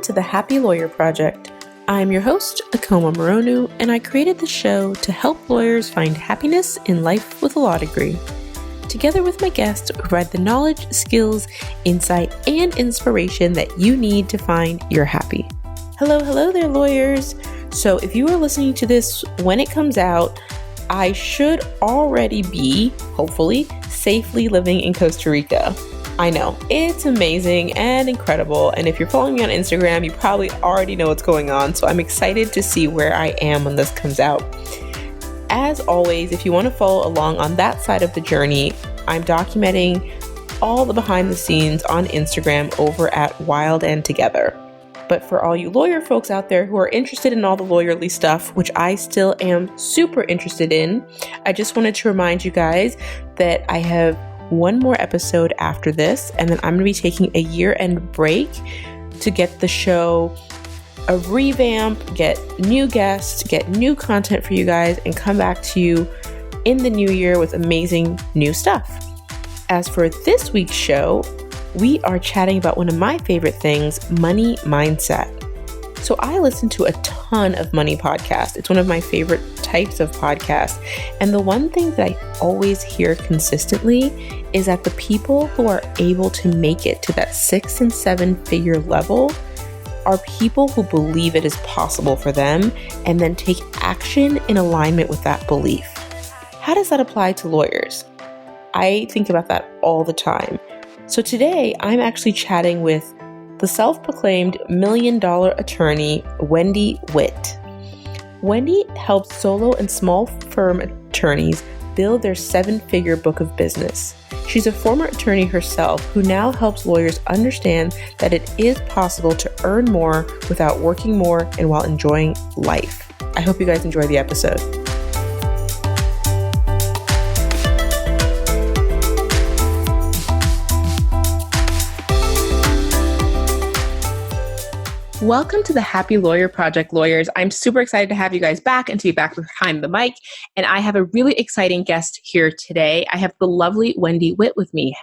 to the Happy Lawyer Project. I'm your host, Akoma Moronu, and I created the show to help lawyers find happiness in life with a law degree. Together with my guests, we provide the knowledge, skills, insight, and inspiration that you need to find your happy. Hello there, lawyers. So if you are listening to this when it comes out, I should already be, hopefully, safely living in Costa Rica. I know, it's amazing and incredible, and if you're following me on Instagram, you probably already know what's going on, so I'm excited to see where I am when this comes out. As always, if you want to follow along on that side of the journey, I'm documenting all the behind the scenes on Instagram over at Wild and Together. But for all you lawyer folks out there who are interested in all the lawyerly stuff, which I still am super interested in, I just wanted to remind you guys that I have one more episode after this, and then I'm going to be taking a year-end break to get the show a revamp, get new guests, get new content for you guys, and come back to you in the new year with amazing new stuff. As for this week's show, we are chatting about one of my favorite things, money mindset. So I listen to a ton of money podcasts. It's one of my favorite types of podcasts. And the one thing that I always hear consistently is that the people who are able to make it to that 6 and 7 figure level are people who believe it is possible for them and then take action in alignment with that belief. How does that apply to lawyers? I think about that all the time. So today I'm actually chatting with the self-proclaimed $1 million attorney, Wendy Witt. Wendy helps solo and small firm attorneys build their 7-figure book of business. She's a former attorney herself who now helps lawyers understand that it is possible to earn more without working more and while enjoying life. I hope you guys enjoy the episode. Welcome to the Happy Lawyer Project, lawyers. I'm super excited to have you guys back and to be back behind the mic. And I have a really exciting guest here today. I have the lovely Wendy Witt with me.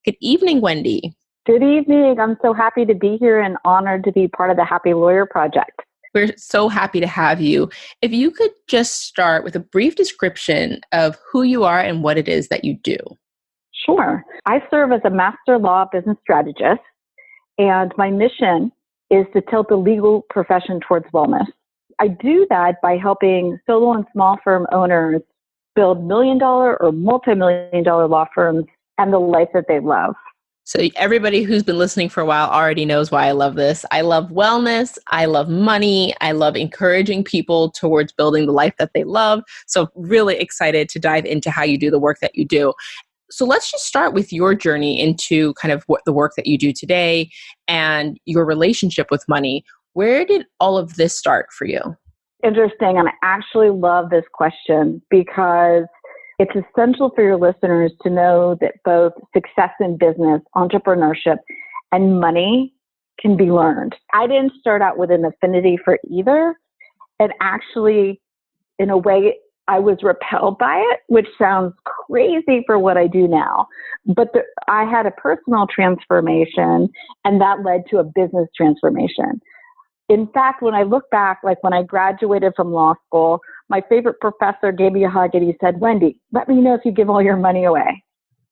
Good evening, Wendy. Good evening. I'm so happy to be here and honored to be part of the Happy Lawyer Project. We're so happy to have you. If you could just start with a brief description of who you are and what it is that you do. Sure. I serve as a master law business strategist, and my mission is to tilt the legal profession towards wellness. I do that by helping solo and small firm owners build $1 million or multi-million-dollar law firms and the life that they love. So everybody who's been listening for a while already knows why I love this. I love wellness. I love money. I love encouraging people towards building the life that they love. So really excited to dive into how you do the work that you do. So let's just start with your journey into kind of what the work that you do today and your relationship with money. Where did all of this start for you? Interesting. And I actually love this question because it's essential for your listeners to know that both success in business, entrepreneurship, and money can be learned. I didn't start out with an affinity for either. And actually, in a way, I was repelled by it, which sounds crazy for what I do now. But I had a personal transformation, and that led to a business transformation. In fact, when I look back, like when I graduated from law school, my favorite professor gave me a hug and he said, "Wendy, let me know if you give all your money away."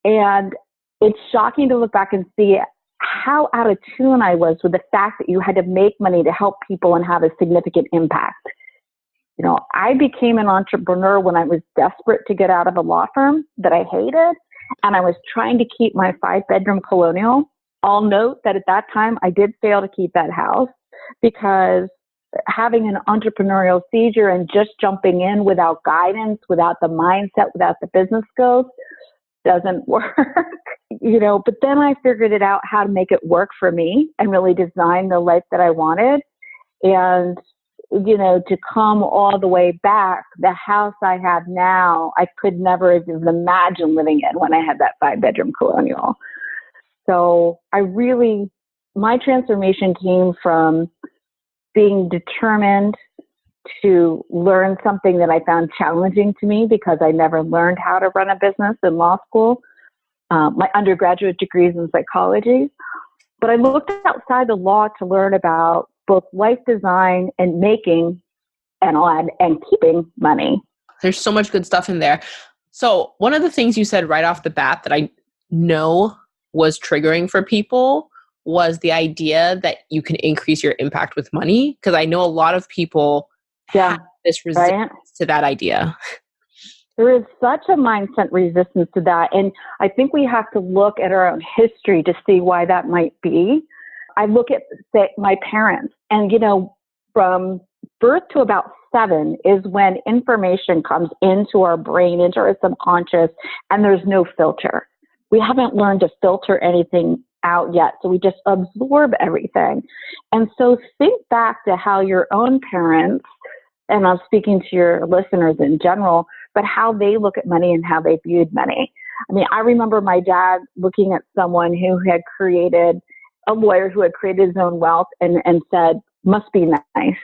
And it's shocking to look back and see how out of tune I was with the fact that you had to make money to help people and have a significant impact. You know, I became an entrepreneur when I was desperate to get out of a law firm that I hated, and I was trying to keep my 5-bedroom colonial. I'll note that at that time, I did fail to keep that house because having an entrepreneurial seizure and just jumping in without guidance, without the mindset, without the business skills doesn't work. But then I figured it out how to make it work for me and really design the life that I wanted. And to come all the way back, the house I have now, I could never even imagine living in when I had that 5-bedroom colonial. So my transformation came from being determined to learn something that I found challenging to me because I never learned how to run a business in law school. My undergraduate degree is in psychology. But I looked outside the law to learn about both life design and making, and I'll add, and keeping money. There's so much good stuff in there. So one of the things you said right off the bat that I know was triggering for people was the idea that you can increase your impact with money. Because I know a lot of people have this resistance to that idea. There is such a mindset resistance to that. And I think we have to look at our own history to see why that might be. I look at, say, my parents, and, from birth to about 7 is when information comes into our brain, into our subconscious, and there's no filter. We haven't learned to filter anything out yet. So we just absorb everything. And so think back to how your own parents, and I'm speaking to your listeners in general, but how they look at money and how they viewed money. I mean, I remember my dad looking at someone who had created, a lawyer who had created his own wealth and said, must be nice,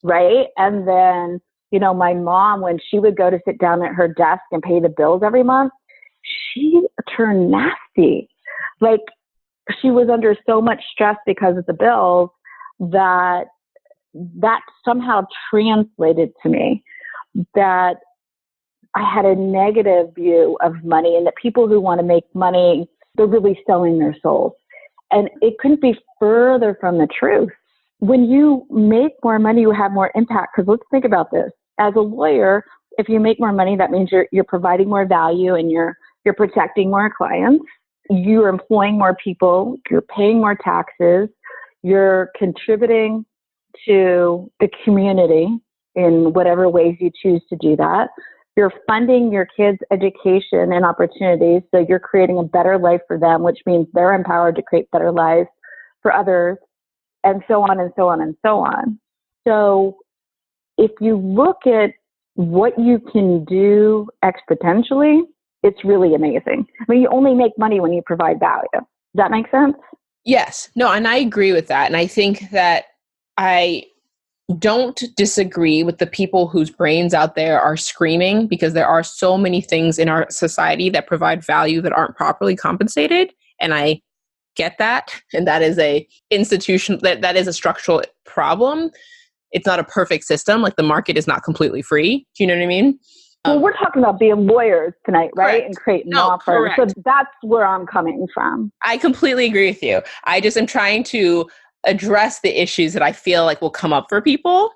right? And then, my mom, when she would go to sit down at her desk and pay the bills every month, she turned nasty. Like, she was under so much stress because of the bills that somehow translated to me that I had a negative view of money, and that people who want to make money, they're really selling their souls. And it couldn't be further from the truth. When you make more money, you have more impact. Because let's think about this. As a lawyer, if you make more money, that means you're providing more value, and you're protecting more clients. You're employing more people. You're paying more taxes. You're contributing to the community in whatever ways you choose to do that. You're funding your kids' education and opportunities, so you're creating a better life for them, which means they're empowered to create better lives for others, and so on and so on and so on. So if you look at what you can do exponentially, it's really amazing. I mean, you only make money when you provide value. Does that make sense? Yes. No, and I agree with that. And I think that I don't disagree with the people whose brains out there are screaming, because there are so many things in our society that provide value that aren't properly compensated. And I get that. And that is a institution, that is a structural problem. It's not a perfect system. Like, the market is not completely free. Do you know what I mean? Well, we're talking about being lawyers tonight, right? Correct. And creating law firms. So that's where I'm coming from. I completely agree with you. I just am trying to address the issues that I feel like will come up for people.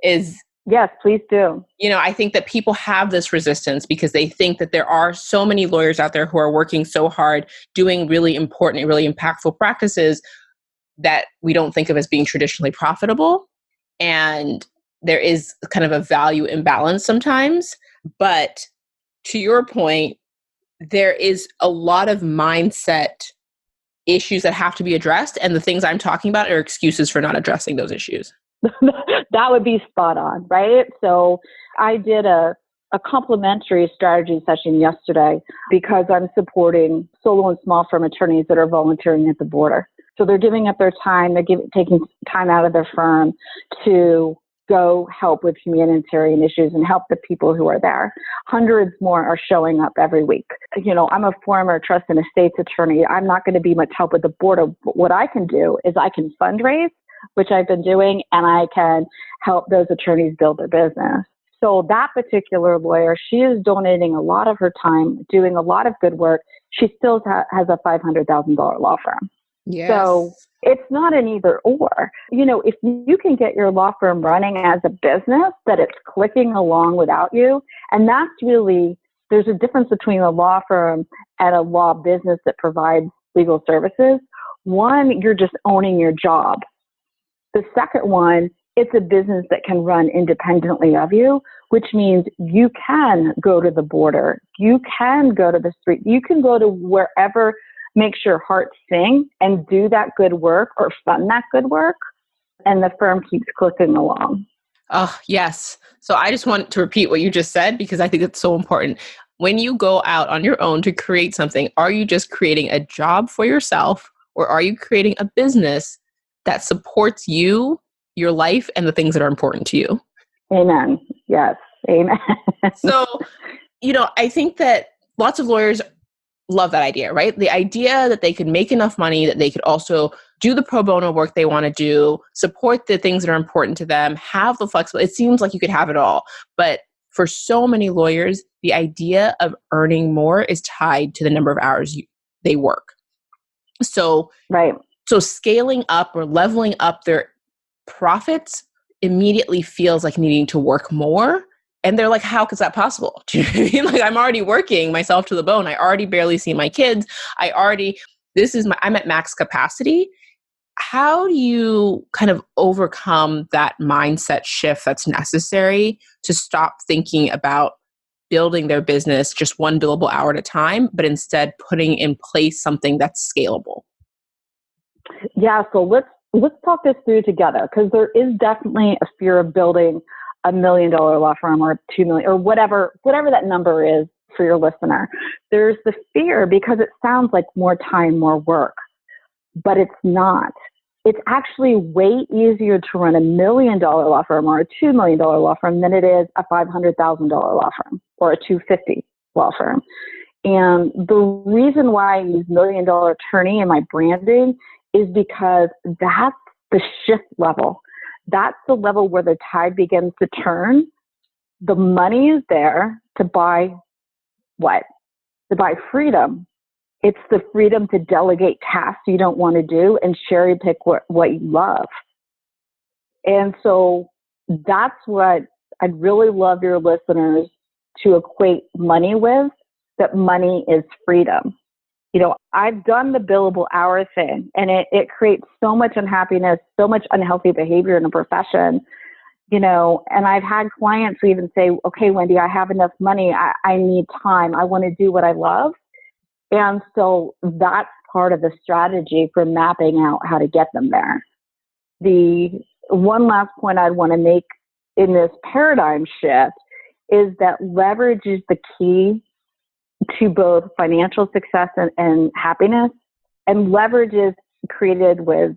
Yes, please do. I think that people have this resistance because they think that there are so many lawyers out there who are working so hard, doing really important and really impactful practices that we don't think of as being traditionally profitable. And there is kind of a value imbalance sometimes. But to your point, there is a lot of mindset issues that have to be addressed. And the things I'm talking about are excuses for not addressing those issues. That would be spot on, right? So I did a complimentary strategy session yesterday because I'm supporting solo and small firm attorneys that are volunteering at the border. So they're giving up their time, taking time out of their firm to go help with humanitarian issues and help the people who are there. Hundreds more are showing up every week. I'm a former trust and estates attorney. I'm not going to be much help with the border. But what I can do is I can fundraise, which I've been doing, and I can help those attorneys build their business. So that particular lawyer, she is donating a lot of her time, doing a lot of good work. She still has a $500,000 law firm. Yes. So it's not an either or. If you can get your law firm running as a business, that it's clicking along without you, and that's really, there's a difference between a law firm and a law business that provides legal services. One, you're just owning your job. The second one, it's a business that can run independently of you, which means you can go to the border. You can go to the street. You can go to wherever makes your heart sing and do that good work or fund that good work. And the firm keeps clicking along. Oh, yes. So I just want to repeat what you just said, because I think it's so important. When you go out on your own to create something, are you just creating a job for yourself, or are you creating a business that supports you, your life, and the things that are important to you? Amen. Yes. Amen. So, I think that lots of lawyers love that idea, right? The idea that they could make enough money that they could also do the pro bono work they want to do, support the things that are important to them, have the flexible. It seems like you could have it all. But for so many lawyers, the idea of earning more is tied to the number of hours they work. So, right. So scaling up or leveling up their profits immediately feels like needing to work more. And they're like, how is that possible? Do you know what I mean? Like, I'm already working myself to the bone. I already barely see my kids. I'm at max capacity. How do you kind of overcome that mindset shift that's necessary to stop thinking about building their business just one billable hour at a time, but instead putting in place something that's scalable? Yeah, so let's talk this through together, because there is definitely a fear of building $1 million law firm or 2 million or whatever that number is for your listener. There's the fear because it sounds like more time, more work, but it's not. It's actually way easier to run $1 million law firm or a $2 million law firm than it is a $500,000 law firm or a $250 law firm. And the reason why I use $1 million attorney in my branding is because that's the shift level. That's the level where the tide begins to turn. The money is there to buy what? To buy freedom. It's the freedom to delegate tasks you don't want to do and cherry pick what you love. And so that's what I'd really love your listeners to equate money with, that money is freedom. You know, I've done the billable hour thing, and it creates so much unhappiness, so much unhealthy behavior in a profession, you know, and I've had clients who even say, okay, Wendy, I have enough money. I need time. I want to do what I love. And so that's part of the strategy for mapping out how to get them there. The one last point I'd want to make in this paradigm shift is that leverage is the key to both financial success and happiness. And leverage is created with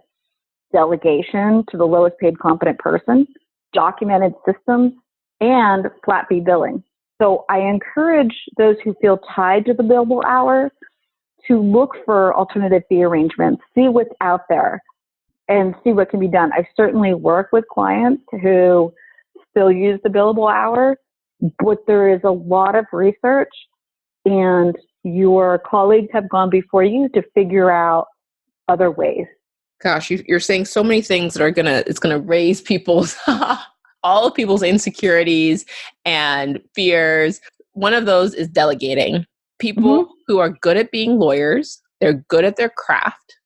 delegation to the lowest paid competent person, documented systems, and flat fee billing. So I encourage those who feel tied to the billable hour to look for alternative fee arrangements, see what's out there, and see what can be done. I certainly work with clients who still use the billable hour, but there is a lot of research, and your colleagues have gone before you to figure out other ways. Gosh, you're saying so many things that it's gonna raise people's all of people's insecurities and fears. One of those is delegating. People who are good at being lawyers, they're good at their craft,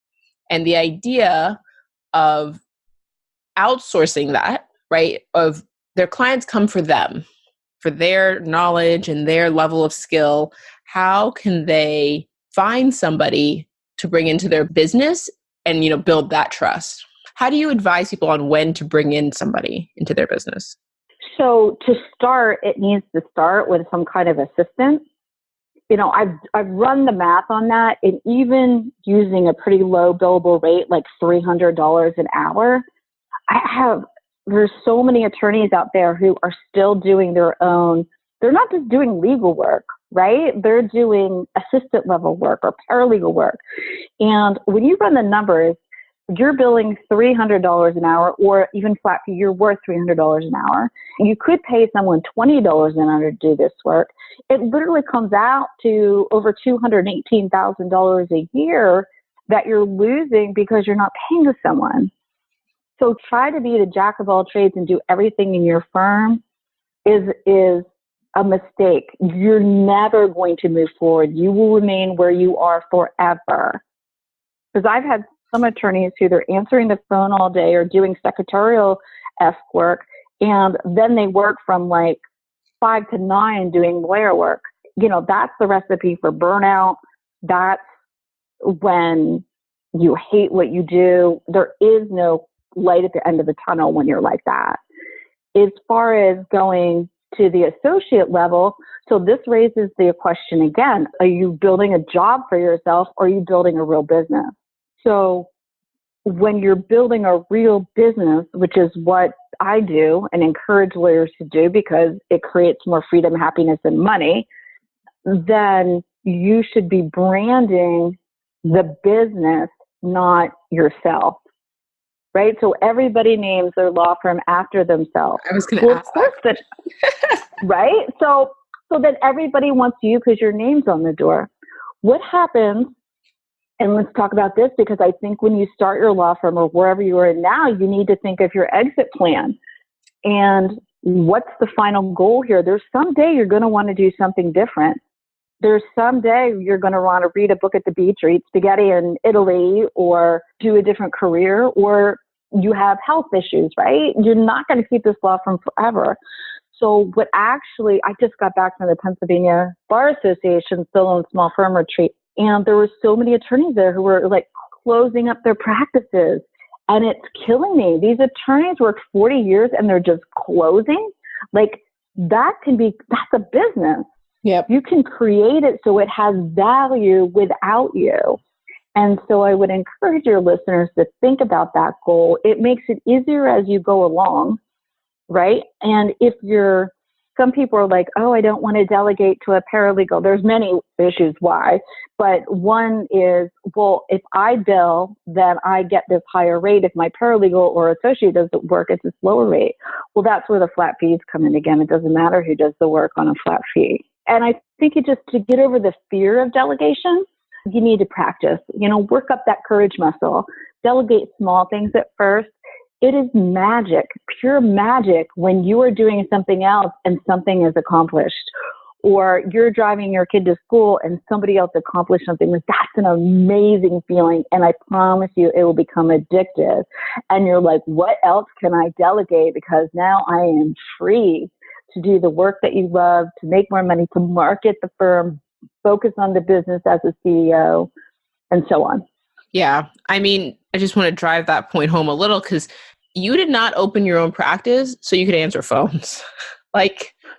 and the idea of outsourcing that, right? Of their clients come for them, for their knowledge and their level of skill. How can they find somebody to bring into their business and, you know, build that trust? How do you advise people on when to bring in somebody into their business? So to start, it needs to start with some kind of assistant. You know, I've run the math on that, and even using a pretty low billable rate, like $300 an hour, there's so many attorneys out there who are still doing their own. They're not just doing legal work, right? They're doing assistant level work or paralegal work. And when you run the numbers, you're billing $300 an hour, or even flat fee, you're worth $300 an hour. You could pay someone $20 an hour to do this work. It literally comes out to over $218,000 a year that you're losing because you're not paying to someone. So try to be the jack of all trades and do everything in your firm is a mistake. You're never going to move forward. You will remain where you are forever. Because I've had some attorneys who they're answering the phone all day or doing secretarial-esque work, and then they work from like 5 to 9 doing lawyer work. You know, that's the recipe for burnout. That's when you hate what you do. There is no light at the end of the tunnel when you're like that. As far as going to the associate level, so this raises the question again, are you building a job for yourself, or are you building a real business? So when you're building a real business, which is what I do and encourage lawyers to do because it creates more freedom, happiness, and money, then you should be branding the business not yourself, right? So everybody names their law firm after themselves. I was going to ask of course that. Right? So then everybody wants you because your name's on the door. What happens, and let's talk about this, because I think when you start your law firm or wherever you are now, you need to think of your exit plan. And what's the final goal here? There's someday you're going to want to do something different. There's someday you're going to want to read a book at the beach or eat spaghetti in Italy or do a different career, or you have health issues, right? You're not going to keep this law firm forever. So I just got back from the Pennsylvania Bar Association Solo and Small Firm Retreat, and there were so many attorneys there who were like closing up their practices, and it's killing me. These attorneys worked 40 years and they're just closing. Like that's a business. Yep. You can create it so it has value without you. And so I would encourage your listeners to think about that goal. It makes it easier as you go along, right? And some people are like, oh, I don't want to delegate to a paralegal. There's many issues why, but one is, well, if I bill, then I get this higher rate. If my paralegal or associate doesn't work, it's this lower rate. Well, that's where the flat fees come in again. It doesn't matter who does the work on a flat fee. And I think to get over the fear of delegation, you need to practice, work up that courage muscle, delegate small things at first. It is magic, pure magic, when you are doing something else and something is accomplished, or you're driving your kid to school and somebody else accomplished something. That's an amazing feeling. And I promise you, it will become addictive. And you're like, what else can I delegate? Because now I am free to do the work that you love, to make more money, to market the firm, focus on the business as a CEO, and so on. Yeah. I mean, I just want to drive that point home a little, because you did not open your own practice so you could answer phones.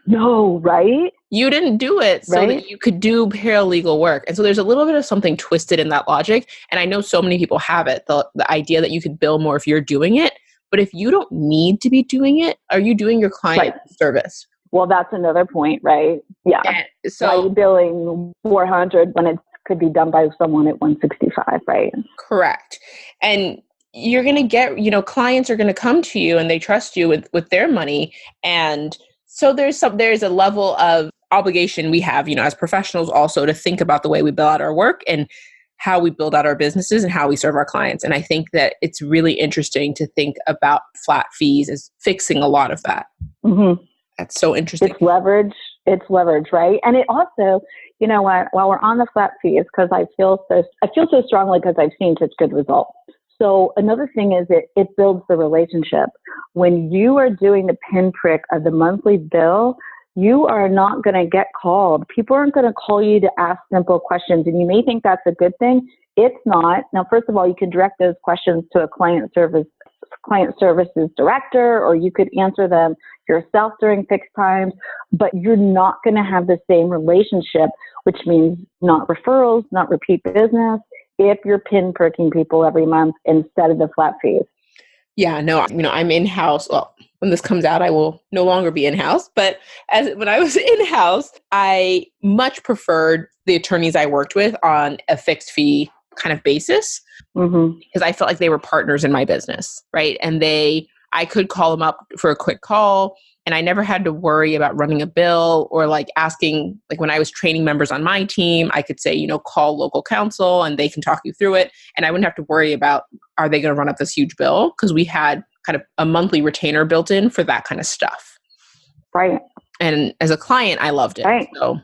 No, right? You didn't do it so that you could do paralegal work. And so there's a little bit of something twisted in that logic. And I know so many people have it, the idea that you could bill more if you're doing it. But if you don't need to be doing it, are you doing your client service? Well, that's another point, right? Yeah. And so why are you billing 400 when it could be done by someone at 165, right? Correct. And you're going to get, clients are going to come to you and they trust you with their money. And so there's a level of obligation we have, as professionals also, to think about the way we bill out our work and how we build out our businesses and how we serve our clients. And I think that it's really interesting to think about flat fees as fixing a lot of that. Mm-hmm. That's so interesting. It's leverage, right? And it also, while we're on the flat fees, because I feel so strongly because I've seen such good results. So another thing is it builds the relationship. When you are doing the pinprick of the monthly bill, you are not going to get called. People aren't going to call you to ask simple questions. And you may think that's a good thing. It's not. Now, first of all, you can direct those questions to a client services director, or you could answer them yourself during fixed times, but you're not going to have the same relationship, which means not referrals, not repeat business, if you're pinpricking people every month instead of the flat fees. Yeah, no, I'm in-house. Well, when this comes out, I will no longer be in-house. But when I was in-house, I much preferred the attorneys I worked with on a fixed fee kind of basis, because I felt like they were partners in my business, right? And I could call them up for a quick call, and I never had to worry about running a bill or asking, when I was training members on my team, I could say, call local counsel and they can talk you through it. And I wouldn't have to worry about, are they going to run up this huge bill? Because we had kind of a monthly retainer built in for that kind of stuff. Right. And as a client, I loved it. Right. So.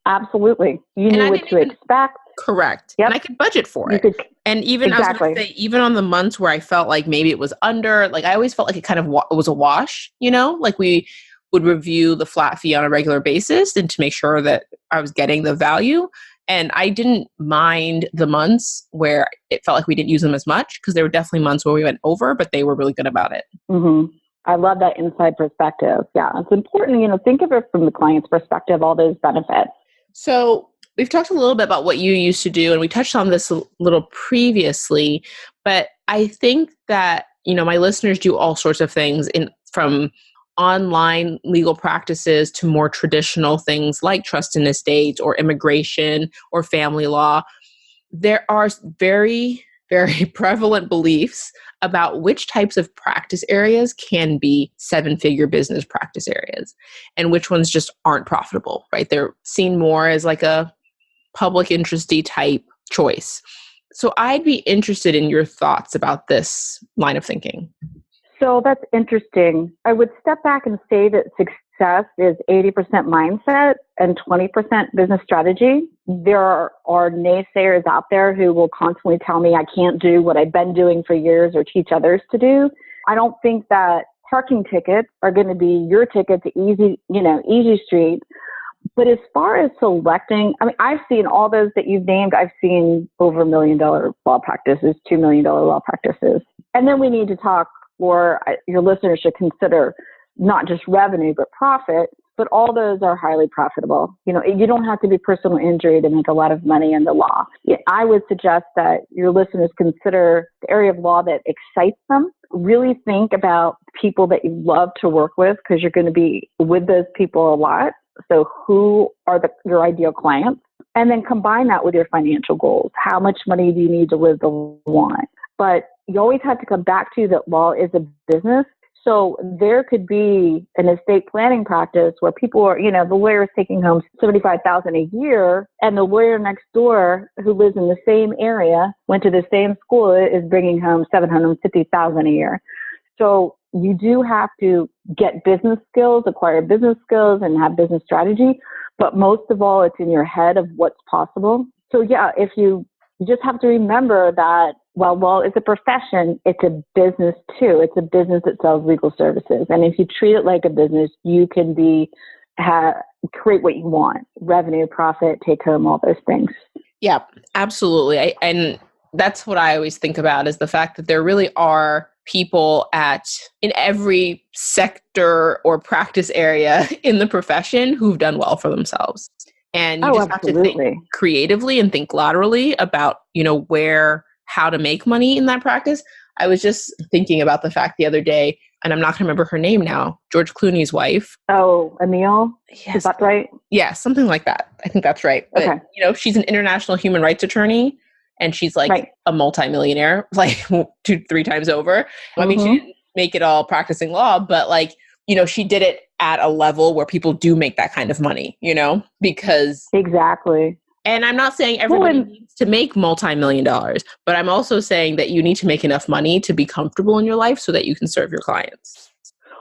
Absolutely. You knew what to expect. Correct. Yep. And I could budget for it. And even, I was going to say, even on the months where I felt like maybe it was under, I always felt like it kind of was a wash, we would review the flat fee on a regular basis and to make sure that I was getting the value. And I didn't mind the months where it felt like we didn't use them as much, because there were definitely months where we went over, but they were really good about it. Mm-hmm. I love that inside perspective. Yeah, it's important, think of it from the client's perspective, all those benefits. So we've talked a little bit about what you used to do, and we touched on this a little previously, but I think that, my listeners do all sorts of things from online legal practices to more traditional things like trust and estates or immigration or family law. There are very very prevalent beliefs about which types of practice areas can be seven-figure business practice areas and which ones just aren't profitable, right? They're seen more as like a public interest-y type choice. So I'd be interested in your thoughts about this line of thinking. So that's interesting. I would step back and say that success is 80% mindset and 20% business strategy. There are naysayers out there who will constantly tell me I can't do what I've been doing for years or teach others to do. I don't think that parking tickets are going to be your ticket to easy street. But as far as selecting, I mean, I've seen all those that you've named. I've seen over $1 million law practices, $2 million law practices. And then we need to talk, or your listeners should consider not just revenue, but profit. But all those are highly profitable. You know, you don't have to be personal injury to make a lot of money in the law. I would suggest that your listeners consider the area of law that excites them. Really think about people that you love to work with, because you're going to be with those people a lot. So who are your ideal clients? And then combine that with your financial goals. How much money do you need to live the want? But you always have to come back to that law is a business. So there could be an estate planning practice where people are, the lawyer is taking home $75,000 a year, and the lawyer next door who lives in the same area, went to the same school, is bringing home $750,000 a year. So you do have to get business skills, acquire business skills, and have business strategy. But most of all, it's in your head of what's possible. So yeah, if you just have to remember that while law is a profession, it's a business too. It's a business that sells legal services. And if you treat it like a business, you can create what you want: revenue, profit, take home, all those things. Yeah, absolutely. And that's what I always think about, is the fact that there really are people in every sector or practice area in the profession who've done well for themselves. And you just absolutely. have to think creatively and think laterally about, how to make money in that practice. I was just thinking about the fact the other day, and I'm not going to remember her name now, George Clooney's wife. Oh, Emile? Yes. Is that right? Yeah, something like that. I think that's right. But, okay. She's an international human rights attorney, and she's like a multimillionaire, like 2-3 times over. I mean, she didn't make it all practicing law, but she did it at a level where people do make that kind of money, because... Exactly. And I'm not saying everybody needs to make multi-million dollars, but I'm also saying that you need to make enough money to be comfortable in your life so that you can serve your clients.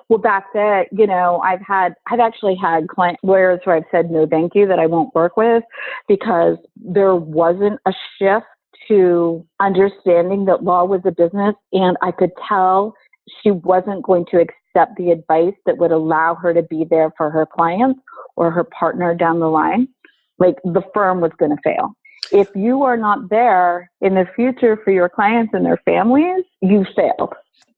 Well, that's it. I've actually had lawyers where I've said no, thank you, that I won't work with, because there wasn't a shift to understanding that law was a business, and I could tell she wasn't going to accept the advice that would allow her to be there for her clients or her partner down the line. Like, the firm was going to fail. If you are not there in the future for your clients and their families, you failed.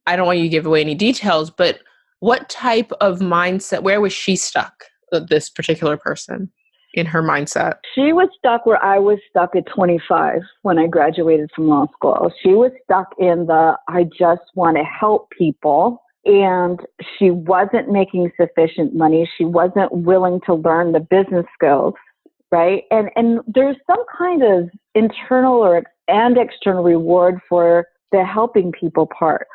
I don't want you to give away any details, but what type of mindset, where was she stuck, this particular person, in her mindset? She was stuck where I was stuck at 25 when I graduated from law school. She was stuck in I just want to help people. And she wasn't making sufficient money. She wasn't willing to learn the business skills. Right. And there's some kind of internal and external reward for the helping people part.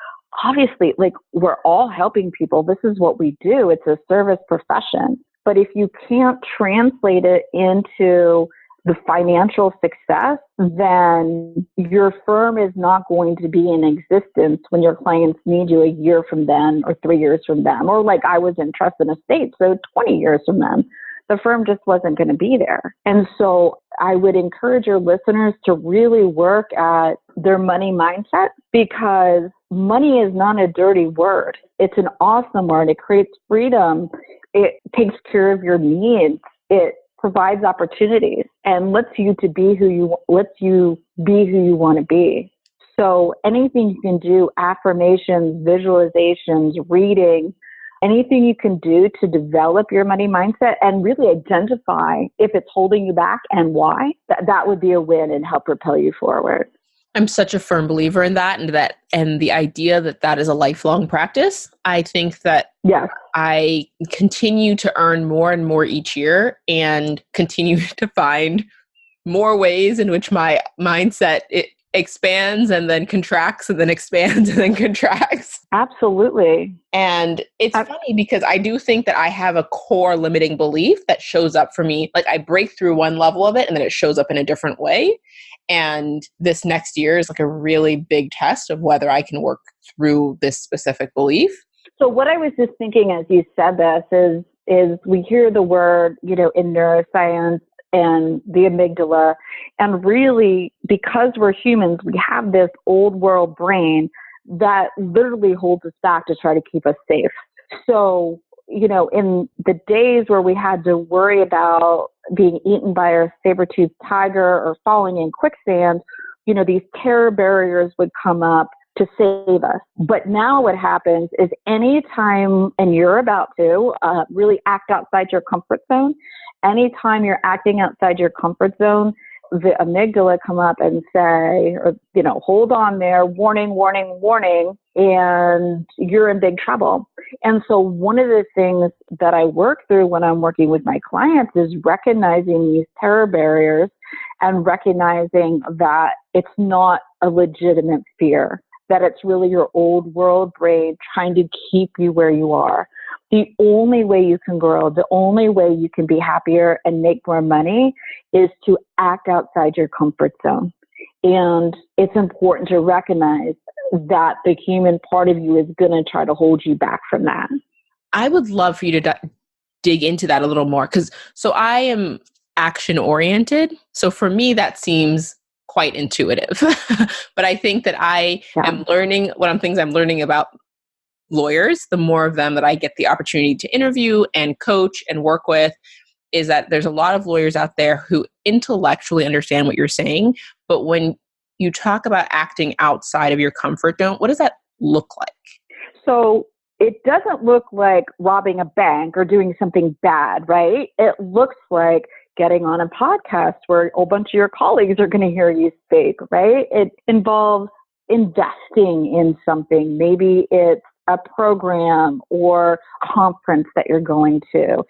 Obviously, we're all helping people. This is what we do. It's a service profession. But if you can't translate it into the financial success, then your firm is not going to be in existence when your clients need you a year from then, or 3 years from them, or like I was in trust and estate, so 20 years from then. The firm just wasn't going to be there. And so I would encourage your listeners to really work at their money mindset, because money is not a dirty word. It's an awesome word. It creates freedom. It takes care of your needs. It provides opportunities and lets you be who you want to be. So anything you can do, affirmations, visualizations, reading, anything you can do to develop your money mindset and really identify if it's holding you back and why, that would be a win and help propel you forward. I'm such a firm believer in that, and the idea that is a lifelong practice. I think that I continue to earn more and more each year, and continue to find more ways in which my mindset expands and then contracts and then expands and then contracts. Absolutely. And it's funny because I do think that I have a core limiting belief that shows up for me. Like I break through one level of it and then it shows up in a different way. And this next year is like a really big test of whether I can work through this specific belief. So what I was just thinking as you said this is we hear the word, in neuroscience and the amygdala, and really because we're humans, we have this old world brain that literally holds us back to try to keep us safe. So, in the days where we had to worry about being eaten by a saber-toothed tiger or falling in quicksand, these terror barriers would come up to save us. But now what happens is anytime, and you're about to really act outside your comfort zone, anytime you're acting outside your comfort zone, the amygdala come up and say, hold on there, warning, warning, warning, and you're in big trouble. And so one of the things that I work through when I'm working with my clients is recognizing these terror barriers and recognizing that it's not a legitimate fear, that it's really your old world brain trying to keep you where you are. The only way you can grow, the only way you can be happier and make more money is to act outside your comfort zone. And it's important to recognize that the human part of you is going to try to hold you back from that. I would love for you to dig into that a little more so I am action-oriented. So for me, that seems quite intuitive. But I think that I am learning I'm learning about lawyers, the more of them that I get the opportunity to interview and coach and work with, is that there's a lot of lawyers out there who intellectually understand what you're saying. But when you talk about acting outside of your comfort zone, what does that look like? So it doesn't look like robbing a bank or doing something bad, right? It looks like getting on a podcast where a whole bunch of your colleagues are going to hear you speak, right? It involves investing in something. Maybe it's a program or conference that you're going to.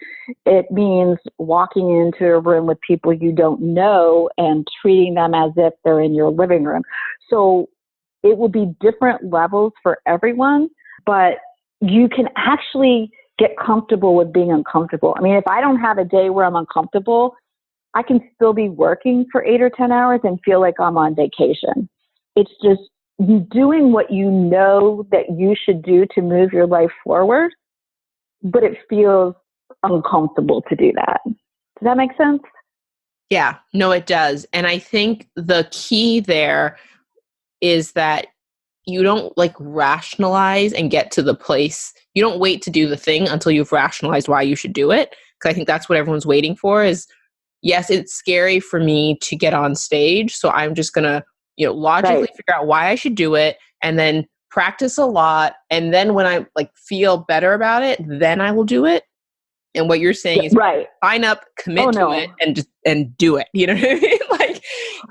It means walking into a room with people you don't know and treating them as if they're in your living room. So it will be different levels for everyone, but you can actually get comfortable with being uncomfortable. I mean, if I don't have a day where I'm uncomfortable, I can still be working for 8 or 10 hours and feel like I'm on vacation. It's just doing what you know that you should do to move your life forward, but it feels uncomfortable to do that. Does that make sense? Yeah, no, it does. And I think the key there is that you don't rationalize and get to the place. You don't wait to do the thing until you've rationalized why you should do it. Because I think that's what everyone's waiting for is, yes, it's scary for me to get on stage. So I'm just going to, logically figure out why I should do it and then practice a lot. And then when I feel better about it, then I will do it. And what you're saying is sign up, commit to it and do it. You know what I mean?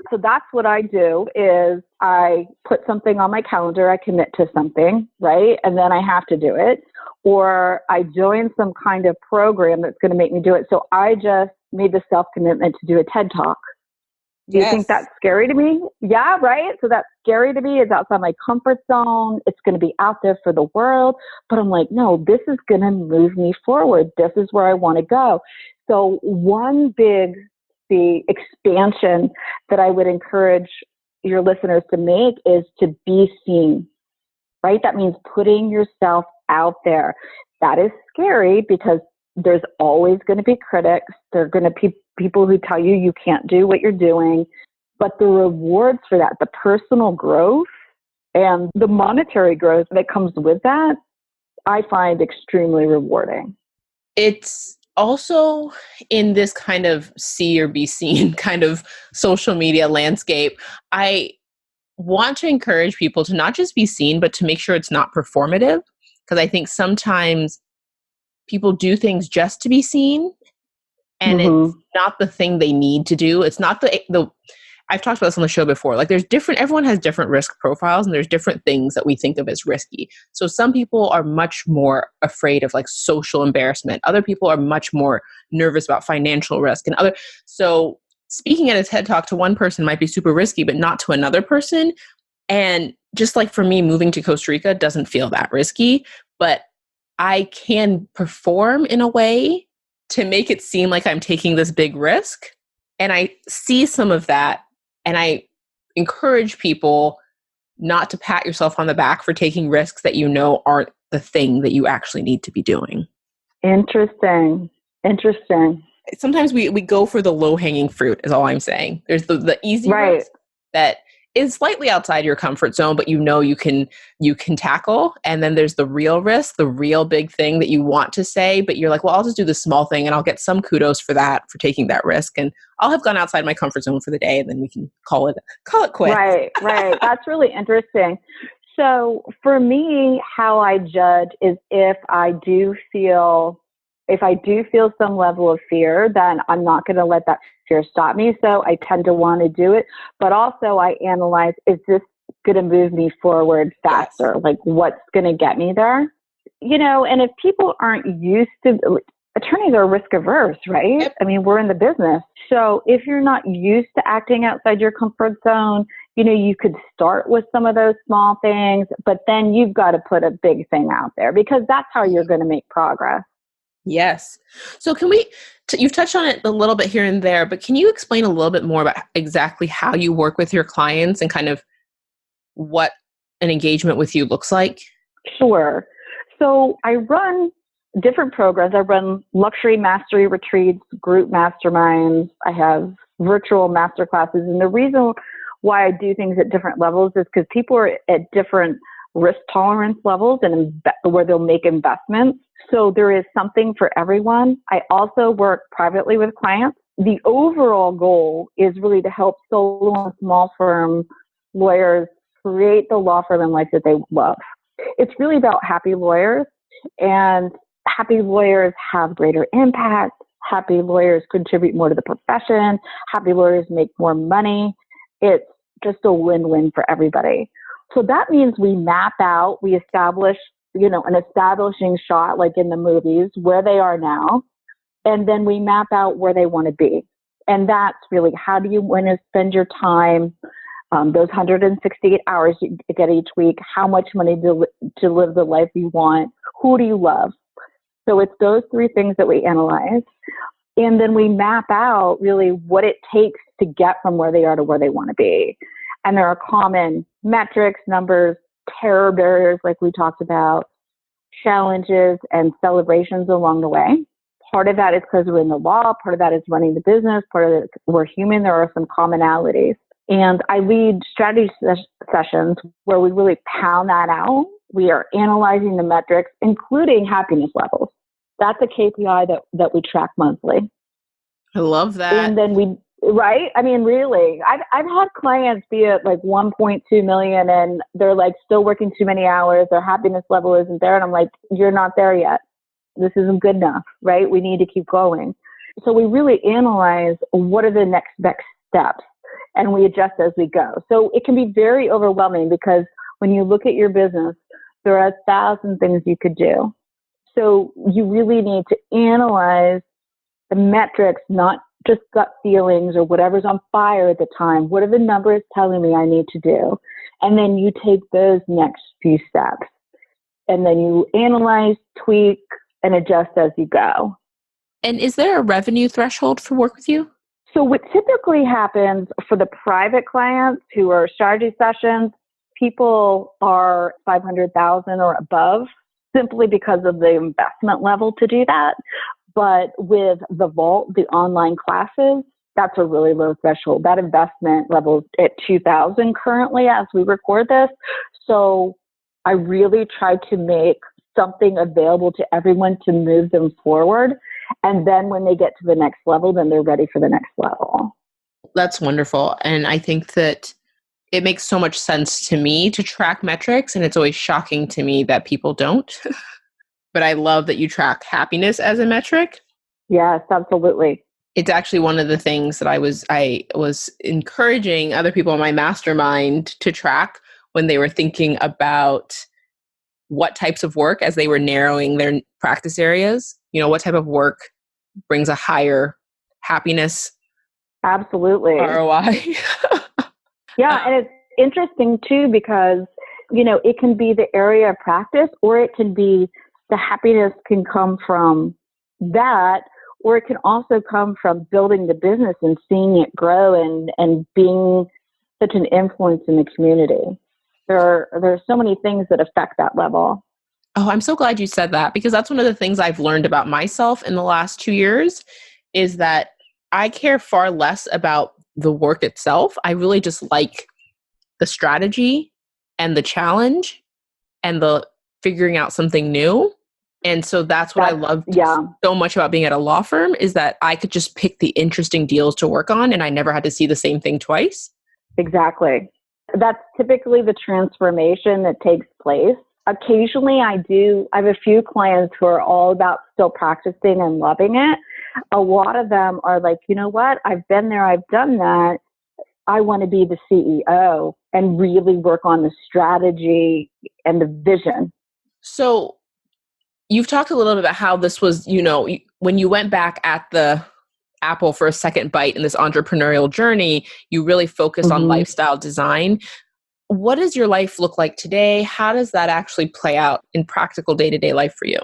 So that's what I do is I put something on my calendar, I commit to something, right? And then I have to do it. Or I join some kind of program that's going to make me do it. So I just made the self-commitment to do a TED Talk. Do you think that's scary to me? Yeah, right? So that's scary to me. It's outside my comfort zone. It's going to be out there for the world. But I'm like, no, this is going to move me forward. This is where I want to go. So one big expansion that I would encourage your listeners to make is to be seen, right? That means putting yourself out there. That is scary because there's always going to be critics. There are going to be people who tell you you can't do what you're doing. But the rewards for that, the personal growth and the monetary growth that comes with that, I find extremely rewarding. It's also in this kind of see or be seen kind of social media landscape. I want to encourage people to not just be seen, but to make sure it's not performative. Because I think sometimes people do things just to be seen, and it's not the thing they need to do. It's not the I've talked about this on the show before. Everyone has different risk profiles, and there's different things that we think of as risky. So some people are much more afraid of social embarrassment. Other people are much more nervous about financial risk, so speaking at a TED Talk to one person might be super risky, but not to another person. And just like for me, moving to Costa Rica doesn't feel that risky, but I can perform in a way to make it seem like I'm taking this big risk. And I see some of that, and I encourage people not to pat yourself on the back for taking risks that you know aren't the thing that you actually need to be doing. Interesting. Sometimes we go for the low-hanging fruit is all I'm saying. There's the easy risk that is slightly outside your comfort zone, but you know you can tackle. And then there's the real risk, the real big thing that you want to say, but you're like, well, I'll just do the small thing and I'll get some kudos for that, for taking that risk. And I'll have gone outside my comfort zone for the day, and then we can call it quits. Right. That's really interesting. So for me, how I judge is if I do feel some level of fear, then I'm not going to let that fear stop me. So I tend to want to do it. But also I analyze, is this going to move me forward faster? Yes. Like what's going to get me there? And if people aren't used to, attorneys are risk averse, right? Yep. I mean, we're in the business. So if you're not used to acting outside your comfort zone, you could start with some of those small things, but then you've got to put a big thing out there because that's how you're going to make progress. Yes. So you've touched on it a little bit here and there, but can you explain a little bit more about exactly how you work with your clients and kind of what an engagement with you looks like? Sure. So I run different programs. I run luxury mastery retreats, group masterminds. I have virtual master classes. And the reason why I do things at different levels is because people are at different risk tolerance levels and where they'll make investments. So there is something for everyone. I also work privately with clients. The overall goal is really to help solo and small firm lawyers create the law firm and life that they love. It's really about happy lawyers, and happy lawyers have greater impact. Happy lawyers contribute more to the profession. Happy lawyers make more money. It's just a win-win for everybody. So that means we map out, we establish, an establishing shot like in the movies where they are now, and then we map out where they want to be. And that's really how do you want to spend your time, those 168 hours you get each week, how much money to live the life you want, who do you love? So it's those three things that we analyze. And then we map out really what it takes to get from where they are to where they want to be. And there are common metrics, numbers, terror barriers like we talked about, challenges and celebrations along the way. Part of that is because we're in the law. Part of that is running the business. Part of it is we're human. There are some commonalities. And I lead strategy sessions where we really pound that out. We are analyzing the metrics, including happiness levels. That's a KPI that we track monthly. I love that. And then right? I mean, really, I've had clients be at like 1.2 million and they're like still working too many hours. Their happiness level isn't there. And I'm like, you're not there yet. This isn't good enough, right? We need to keep going. So we really analyze what are the next steps, and we adjust as we go. So it can be very overwhelming because when you look at your business, there are 1,000 things you could do. So you really need to analyze the metrics, not just gut feelings or whatever's on fire at the time. What are the numbers telling me I need to do? And then you take those next few steps. And then you analyze, tweak, and adjust as you go. And is there a revenue threshold for work with you? So what typically happens for the private clients who are strategy sessions, people are 500,000 or above simply because of the investment level to do that. But with the Vault, the online classes, that's a really low threshold. That investment level is at 2,000 currently as we record this. So I really try to make something available to everyone to move them forward. And then when they get to the next level, then they're ready for the next level. That's wonderful. And I think that it makes so much sense to me to track metrics. And it's always shocking to me that people don't. But I love that you track happiness as a metric. Yes, absolutely. It's actually one of the things that I was encouraging other people in my mastermind to track when they were thinking about what types of work as they were narrowing their practice areas. What type of work brings a higher happiness Absolutely. ROI. Yeah. And it's interesting too, because, it can be the area of practice, or it can be the happiness can come from that, or it can also come from building the business and seeing it grow and being such an influence in the community. There are so many things that affect that level. Oh, I'm so glad you said that, because that's one of the things I've learned about myself in the last 2 years is that I care far less about the work itself. I really just like the strategy and the challenge and the figuring out something new. And so that's what I loved Yeah, so much about being at a law firm, is that I could just pick the interesting deals to work on and I never had to see the same thing twice. exactly. That's typically the transformation that takes place. Occasionally I have a few clients who are all about still practicing and loving it. A lot of them are like, you know what? I've been there. I've done that. I want to be the CEO and really work on the strategy and the vision. So you've talked a little bit about how this was, when you went back at the apple for a second bite in this entrepreneurial journey, you really focused on Mm-hmm. lifestyle design. What does your life look like today? How does that actually play out in practical day-to-day life for you?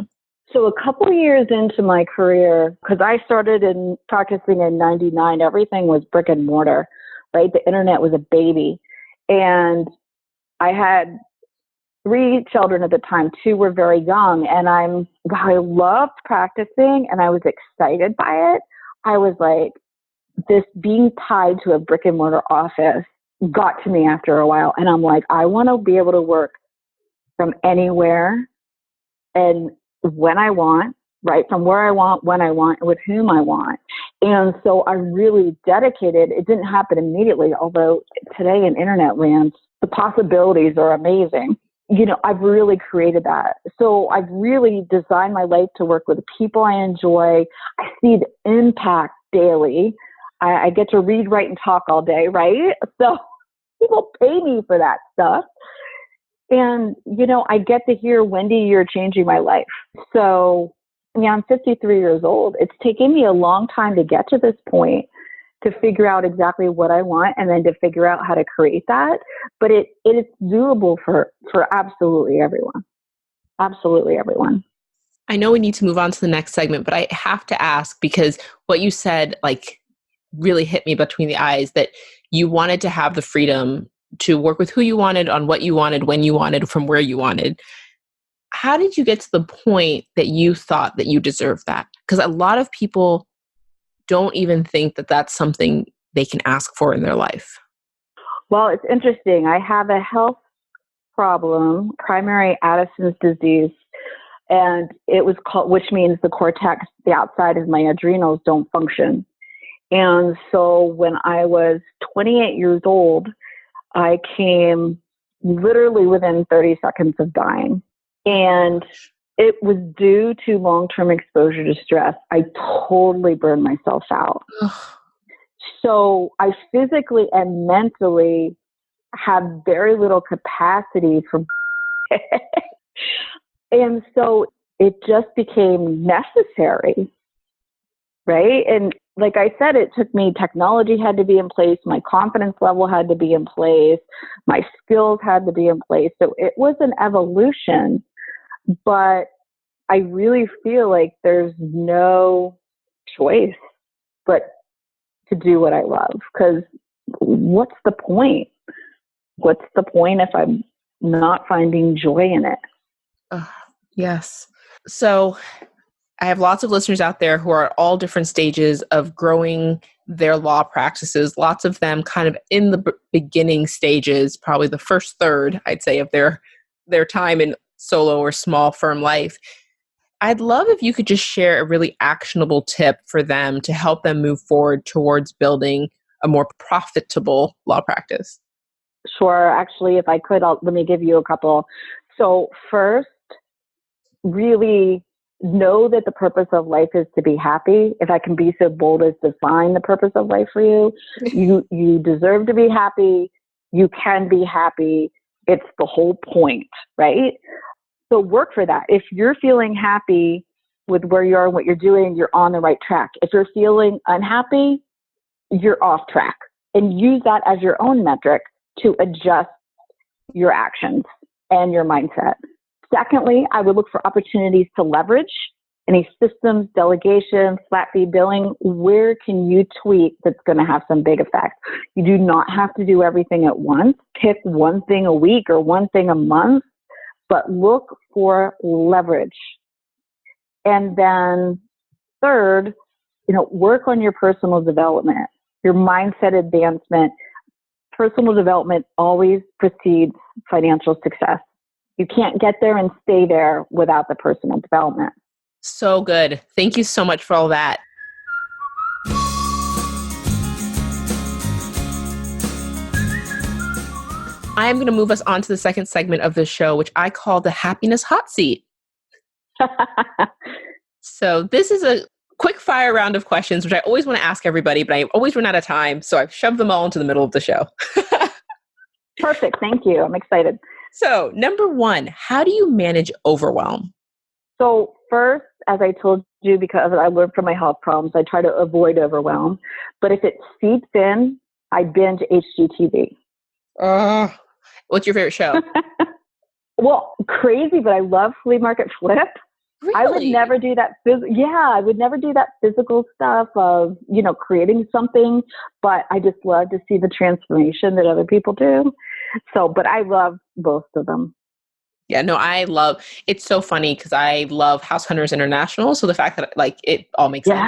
So a couple of years into my career, because I started in practicing in 99, everything was brick and mortar, right? The internet was a baby. And I had 3 children at the time. 2 were very young. And I loved practicing and I was excited by it. I was like, this being tied to a brick and mortar office got to me after a while. And I'm like, I want to be able to work from anywhere and when I want, right? From where I want, when I want, with whom I want. And so I really dedicated. It didn't happen immediately, although today in internet land, the possibilities are amazing. I've really created that. So I've really designed my life to work with the people I enjoy. I see the impact daily. I get to read, write, and talk all day, right? So people pay me for that stuff. And, I get to hear, Wendy, you're changing my life. So, I'm 53 years old. It's taken me a long time to get to this point, to figure out exactly what I want and then to figure out how to create that. But it is doable for absolutely everyone. Absolutely everyone. I know we need to move on to the next segment, but I have to ask, because what you said, really hit me between the eyes, that you wanted to have the freedom to work with who you wanted, on what you wanted, when you wanted, from where you wanted. How did you get to the point that you thought that you deserved that? Because a lot of people don't even think that that's something they can ask for in their life. Well, it's interesting. I have a health problem, primary Addison's disease, and it was called, which means the cortex, the outside of my adrenals, don't function. And so when I was 28 years old, I came literally within 30 seconds of dying. And it was due to long-term exposure to stress. I totally burned myself out. So I physically and mentally have very little capacity for and so it just became necessary, right? And like I said, it took me, technology had to be in place, my confidence level had to be in place, my skills had to be in place. So it was an evolution, but I really feel like there's no choice but to do what I love, because what's the point? What's the point if I'm not finding joy in it? Yes. So I have lots of listeners out there who are at all different stages of growing their law practices, lots of them kind of in the beginning stages, probably the first third, I'd say, of their time in solo or small firm life. I'd love if you could just share a really actionable tip for them to help them move forward towards building a more profitable law practice. Sure. Actually, if I could, let me give you a couple. So first, really know that the purpose of life is to be happy. If I can be so bold as to define the purpose of life for you, you deserve to be happy. You can be happy. It's the whole point, right? So work for that. If you're feeling happy with where you are and what you're doing, you're on the right track. If you're feeling unhappy, you're off track, and use that as your own metric to adjust your actions and your mindset. Secondly, I would look for opportunities to leverage any systems, delegation, flat fee billing. Where can you tweak that's going to have some big effect? You do not have to do everything at once. Pick one thing a week or one thing a month, but look for leverage. And then third, work on your personal development, your mindset advancement. Personal development always precedes financial success. You can't get there and stay there without the personal development. So good. Thank you so much for all that. I am going to move us on to the second segment of the show, which I call the happiness hot seat. So this is a quick fire round of questions, which I always want to ask everybody, but I always run out of time. So I've shoved them all into the middle of the show. Perfect. Thank you. I'm excited. So number one, how do you manage overwhelm? So first, as I told you, because I learned from my health problems, I try to avoid overwhelm. But if it seeps in, I binge HGTV. What's your favorite show? Well, crazy, but I love Flea Market Flip. Really? I would never do that. I would never do that physical stuff of, creating something, but I just love to see the transformation that other people do. So, but I love both of them. Yeah, no, it's so funny because I love House Hunters International. So the fact that it all makes sense.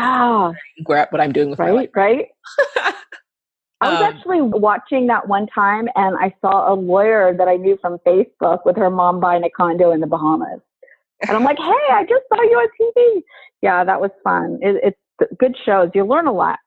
What I'm doing with my life. Right. I was actually watching that one time and I saw a lawyer that I knew from Facebook with her mom buying a condo in the Bahamas. And I'm like, hey, I just saw you on TV. Yeah, that was fun. It's good shows. You learn a lot.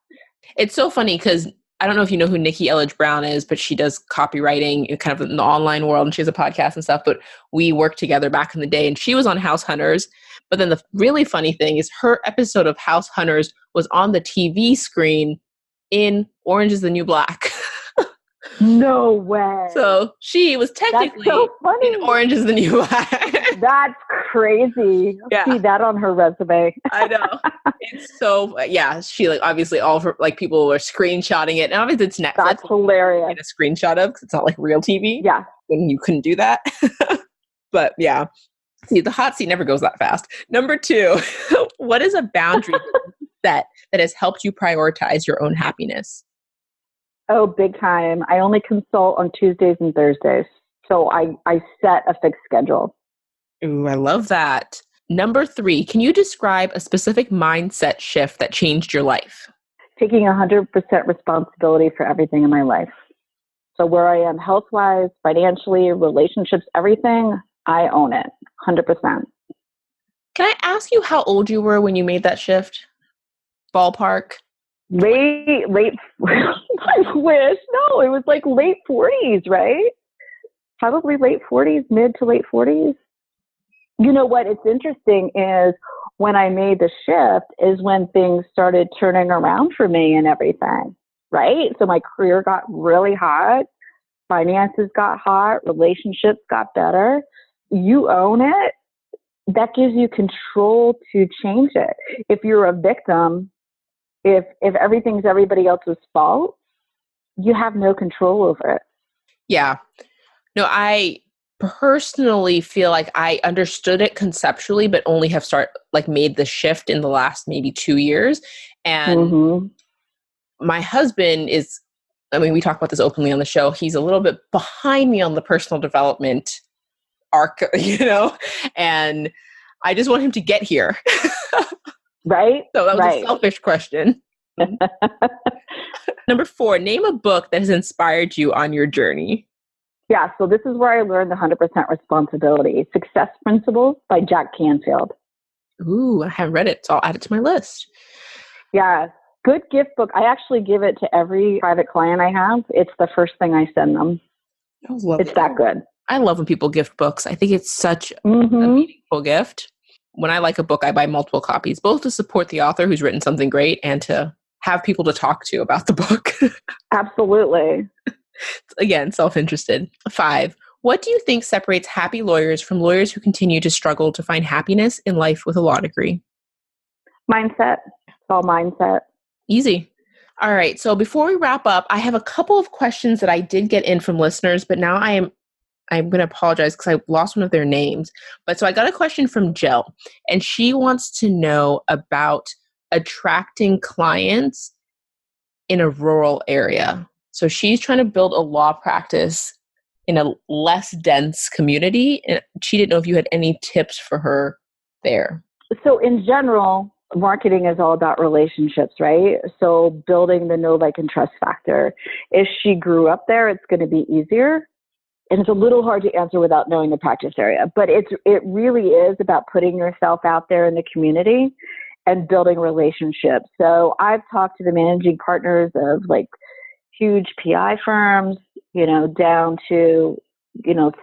It's so funny because I don't know if you know who Nikki Elledge Brown is, but she does copywriting kind of in the online world and she has a podcast and stuff. But we worked together back in the day and she was on House Hunters. But then the really funny thing is her episode of House Hunters was on the TV screen in Orange is the New Black. No way. So she was technically in Orange is the New Black. That's crazy. Yeah. See that on her resume. I know. It's so, she obviously all of her, people were screenshotting it. And obviously it's Netflix. That's hilarious. Get a screenshot of because it's not like real TV. Yeah. When you couldn't do that. But yeah. See, the hot seat never goes that fast. Number two, what is a boundary that has helped you prioritize your own happiness? Oh, big time. I only consult on Tuesdays and Thursdays. So I set a fixed schedule. Ooh, I love that. Number three, can you describe a specific mindset shift that changed your life? Taking 100% responsibility for everything in my life. So where I am health-wise, financially, relationships, everything, I own it 100%. Can I ask you how old you were when you made that shift? Ballpark? Late, I wish. No, it was like late 40s, right? Probably late 40s, mid to late 40s. You know what? It's interesting is when I made the shift is when things started turning around for me and everything, right? So my career got really hot. Finances got hot. Relationships got better. You own it. That gives you control to change it. If you're a victim, if everything's everybody else's fault, you have no control over it. Yeah. No, I personally feel like I understood it conceptually, but only have made the shift in the last maybe 2 years. And my husband is, we talk about this openly on the show. He's a little bit behind me on the personal development arc, and I just want him to get here. Right? So that was a selfish question. Number four, name a book that has inspired you on your journey. Yeah, so this is where I learned the 100% responsibility. Success Principles by Jack Canfield. Ooh, I haven't read it, so I'll add it to my list. Yeah, good gift book. I actually give it to every private client I have. It's the first thing I send them. It's that good. I love when people gift books. I think it's such a meaningful gift. When I like a book, I buy multiple copies, both to support the author who's written something great and to have people to talk to about the book. Absolutely. Again, self-interested. 5, what do you think separates happy lawyers from lawyers who continue to struggle to find happiness in life with a law degree? Mindset. It's all mindset. Easy. All right. So before we wrap up, I have a couple of questions that I did get in from listeners, but now I'm going to apologize because I lost one of their names. But so I got a question from Jill, and she wants to know about attracting clients in a rural area. So she's trying to build a law practice in a less dense community. And she didn't know if you had any tips for her there. So in general, marketing is all about relationships, right? So building the know, like, and trust factor. If she grew up there, it's going to be easier. And it's a little hard to answer without knowing the practice area, but it really is about putting yourself out there in the community and building relationships. So I've talked to the managing partners of like huge PI firms, down to,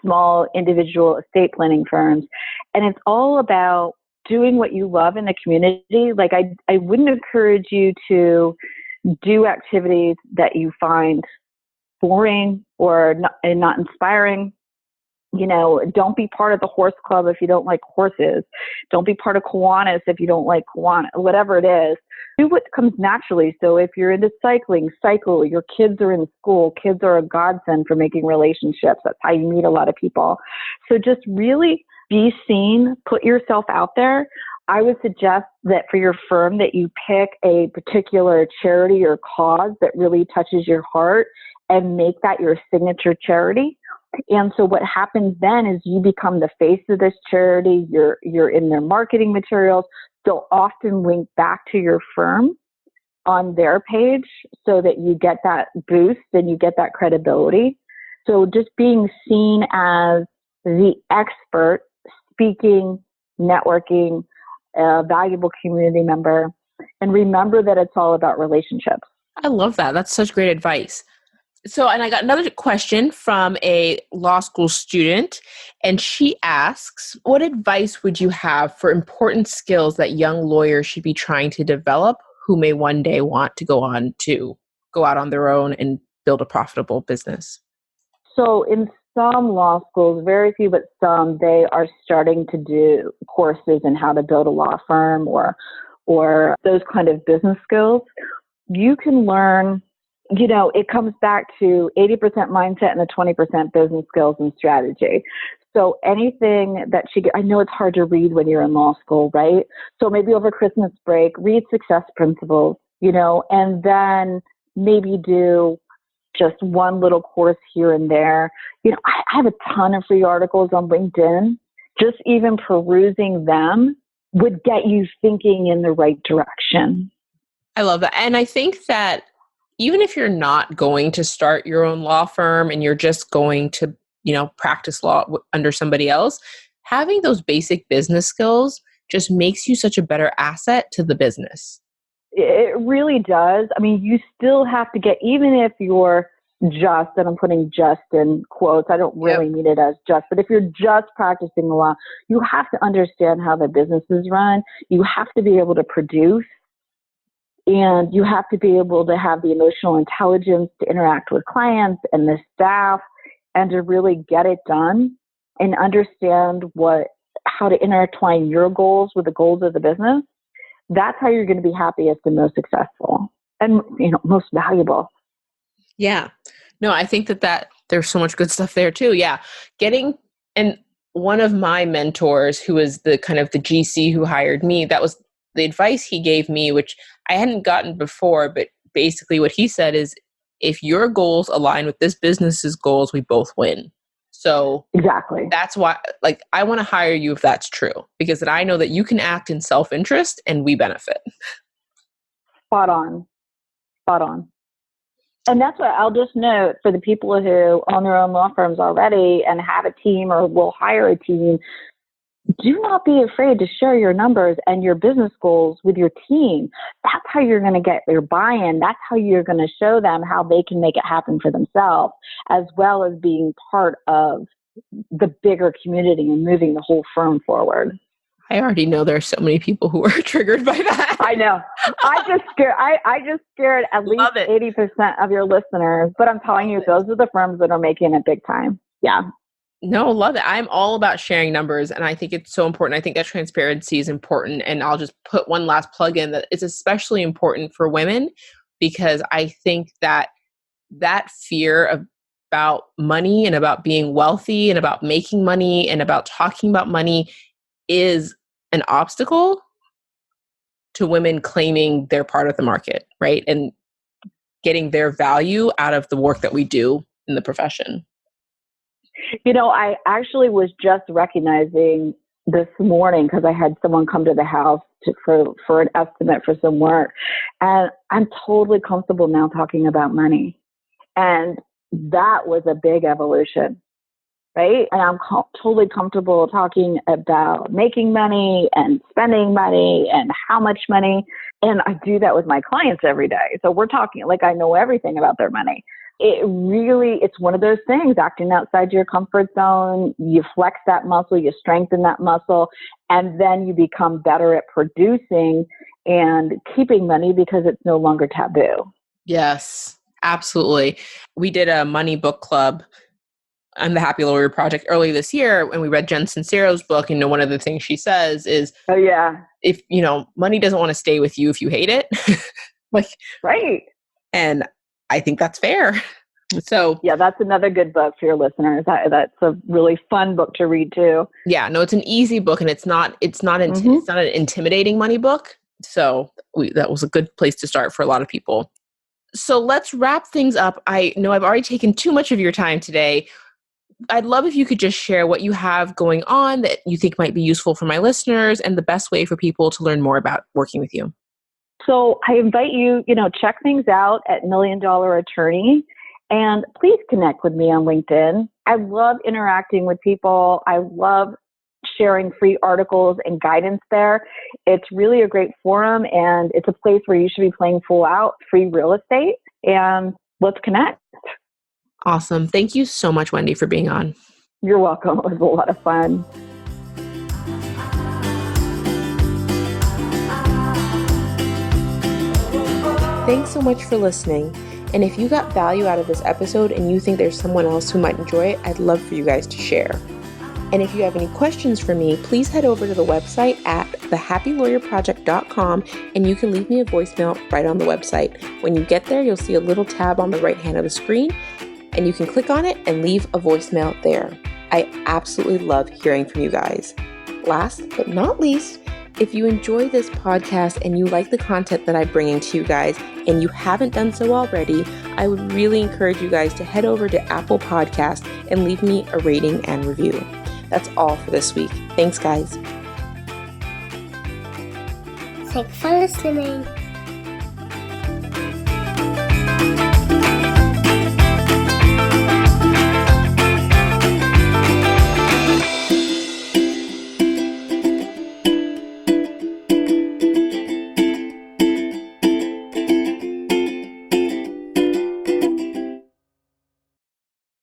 small individual estate planning firms. And it's all about doing what you love in the community. Like I wouldn't encourage you to do activities that you find boring or not inspiring. Don't be part of the horse club if you don't like horses. Don't be part of Kiwanis if you don't like Kiwanis, whatever it is. Do what comes naturally. So if you're into cycling, cycle. Your kids are in school. Kids are a godsend for making relationships. That's how you meet a lot of people. So just really be seen, put yourself out there. I would suggest that for your firm that you pick a particular charity or cause that really touches your heart and make that your signature charity. And so what happens then is you become the face of this charity. You're in their marketing materials. They'll often link back to your firm on their page so that you get that boost and you get that credibility. So just being seen as the expert, speaking, networking, a valuable community member, and remember that it's all about relationships. I love that. That's such great advice. So, and I got another question from a law school student, and she asks, what advice would you have for important skills that young lawyers should be trying to develop who may one day want to go out on their own and build a profitable business? So in some law schools, very few, but some, they are starting to do courses in how to build a law firm or those kind of business skills. You can learn, it comes back to 80% mindset and the 20% business skills and strategy. So anything that I know it's hard to read when you're in law school, right? So maybe over Christmas break, read Success Principles, and then maybe do just one little course here and there. I have a ton of free articles on LinkedIn. Just even perusing them would get you thinking in the right direction. I love that. And I think that even if you're not going to start your own law firm and you're just going to, practice law under somebody else, having those basic business skills just makes you such a better asset to the business. It really does. I mean, you still have to get, even if you're just, and I'm putting just in quotes, I don't really mean it as just, but if you're just practicing the law, you have to understand how the business is run. You have to be able to produce. And you have to be able to have the emotional intelligence to interact with clients and the staff and to really get it done and understand how to intertwine your goals with the goals of the business. That's how you're going to be happiest and most successful and, most valuable. Yeah. No, I think that there's so much good stuff there too. Yeah. And one of my mentors who was the kind of the GC who hired me, that was the advice he gave me, which I hadn't gotten before, but basically what he said is, if your goals align with this business's goals, we both win. So exactly. That's why, I want to hire you if that's true, because then I know that you can act in self-interest and we benefit. Spot on. And that's what I'll just note for the people who own their own law firms already and have a team or will hire a team. Do not be afraid to share your numbers and your business goals with your team. That's how you're going to get their buy-in. That's how you're going to show them how they can make it happen for themselves, as well as being part of the bigger community and moving the whole firm forward. I already know there are so many people who are triggered by that. I know. I just scared at least 80% of your listeners, but I'm telling you, those are the firms that are making it big time. Yeah. No, love it. I'm all about sharing numbers, and I think it's so important. I think that transparency is important, and I'll just put one last plug in that it's especially important for women because I think that fear about money and about being wealthy and about making money and about talking about money is an obstacle to women claiming their part of the market, right? And getting their value out of the work that we do in the profession. I actually was just recognizing this morning because I had someone come to the house for an estimate for some work. And I'm totally comfortable now talking about money. And that was a big evolution, right? And I'm totally comfortable talking about making money and spending money and how much money. And I do that with my clients every day. So we're talking like I know everything about their money. It's one of those things, acting outside your comfort zone. You flex that muscle, you strengthen that muscle, and then you become better at producing and keeping money because it's no longer taboo. Yes, absolutely. We did a money book club on the Happy Lawyer Project early this year, and we read Jen Sincero's book. One of the things she says is, oh yeah, if money doesn't want to stay with you if you hate it, right. And I think that's fair. So yeah, that's another good book for your listeners. That's a really fun book to read too. Yeah, no, it's an easy book, and it's not an intimidating money book. So that was a good place to start for a lot of people. So let's wrap things up. I know I've already taken too much of your time today. I'd love if you could just share what you have going on that you think might be useful for my listeners and the best way for people to learn more about working with you. So I invite you, check things out at $1 Million Attorney, and please connect with me on LinkedIn. I love interacting with people. I love sharing free articles and guidance there. It's really a great forum, and it's a place where you should be playing full out free real estate, and let's connect. Awesome. Thank you so much, Wendy, for being on. You're welcome. It was a lot of fun. Thanks so much for listening. And if you got value out of this episode and you think there's someone else who might enjoy it, I'd love for you guys to share. And if you have any questions for me, please head over to the website at thehappylawyerproject.com and you can leave me a voicemail right on the website. When you get there, you'll see a little tab on the right hand of the screen and you can click on it and leave a voicemail there. I absolutely love hearing from you guys. Last but not least, if you enjoy this podcast and you like the content that I'm bringing to you guys and you haven't done so already, I would really encourage you guys to head over to Apple Podcasts and leave me a rating and review. That's all for this week. Thanks, guys. Thanks for listening.